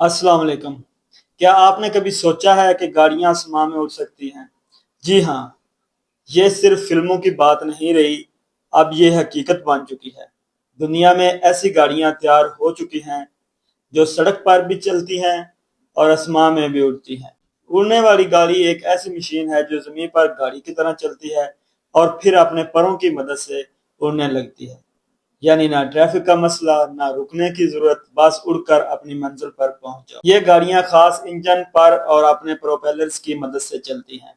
अस्सलाम वालेकुम। क्या आपने कभी सोचा है कि गाड़ियां आसमां में उड़ सकती हैं? जी हाँ, ये सिर्फ फिल्मों की बात नहीं रही, अब ये हकीकत बन चुकी है। दुनिया में ऐसी गाड़ियां तैयार हो चुकी हैं जो सड़क पर भी चलती हैं और आसमां में भी उड़ती हैं। उड़ने वाली गाड़ी एक ऐसी मशीन है जो जमीन पर गाड़ी की तरह चलती है और फिर अपने परों की मदद से उड़ने लगती है। यानी ना ट्रैफिक का मसला, ना रुकने की जरूरत, बस उड़कर अपनी मंजिल पर पहुंच जाओ। ये गाड़ियां खास इंजन पर और अपने प्रोपेलर्स की मदद से चलती हैं।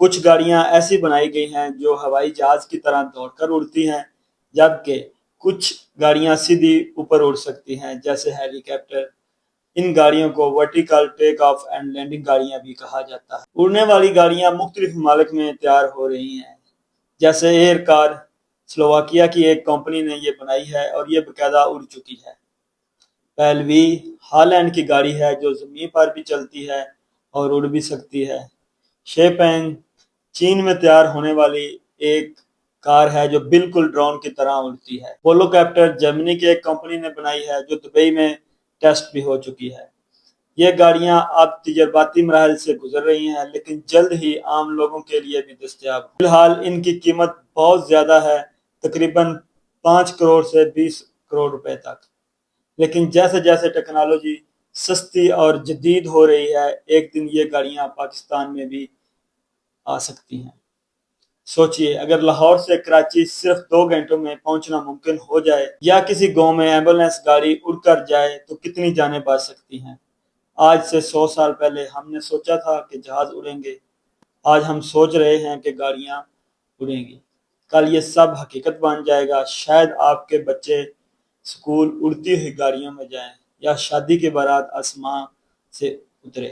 कुछ गाड़ियां ऐसी बनाई गई हैं जो हवाई जहाज की तरह दौड़कर उड़ती हैं, जबकि कुछ गाड़ियां सीधी ऊपर उड़ सकती हैं, जैसे हेलीकॉप्टर। इन गाड़ियों को vertical take off and landing गाड़ियां भी कहा जाता है। उड़ने वाली गाड़ियां मुख्तलिफ ममालिक में तैयार हो रही हैं, जैसे एयर कार। स्लोवाकिया की एक कंपनी ने ये बनाई है और ये बकायदा उड़ चुकी है। पहलवी हॉलैंड की गाड़ी है जो जमीन पर भी चलती है और उड़ भी सकती है। शेपेंग चीन में तैयार होने वाली एक कार है जो बिल्कुल ड्रोन की तरह उड़ती है। पोलोकॉप्टर जर्मनी की एक कंपनी ने बनाई है जो दुबई में टेस्ट भी हो चुकी है। ये गाड़ियां अब तजर्बाती मराहल से गुजर रही हैं, लेकिन जल्द ही आम लोगों के लिए भी दस्तयाब होंगी। फिलहाल इनकी कीमत बहुत ज्यादा है, तकरीबन 5 करोड़ से 20 करोड़ रुपए तक। लेकिन जैसे जैसे टेक्नोलॉजी सस्ती और जदीद हो रही है, एक दिन ये गाड़ियां पाकिस्तान में भी आ सकती हैं। सोचिए, अगर लाहौर से कराची सिर्फ 2 घंटों में पहुंचना मुमकिन हो जाए, या किसी गांव में एम्बुलेंस गाड़ी उड़कर जाए, तो कितनी जानें बच सकती हैं। आज से 100 साल पहले हमने सोचा था कि जहाज उड़ेंगे, आज हम सोच रहे हैं कि गाड़ियां उड़ेंगी। कल ये सब हकीकत बन जाएगा। शायद आपके बच्चे स्कूल उड़ती हुई गाड़ियों में जाएं, या शादी की बारात आसमां से उतरे।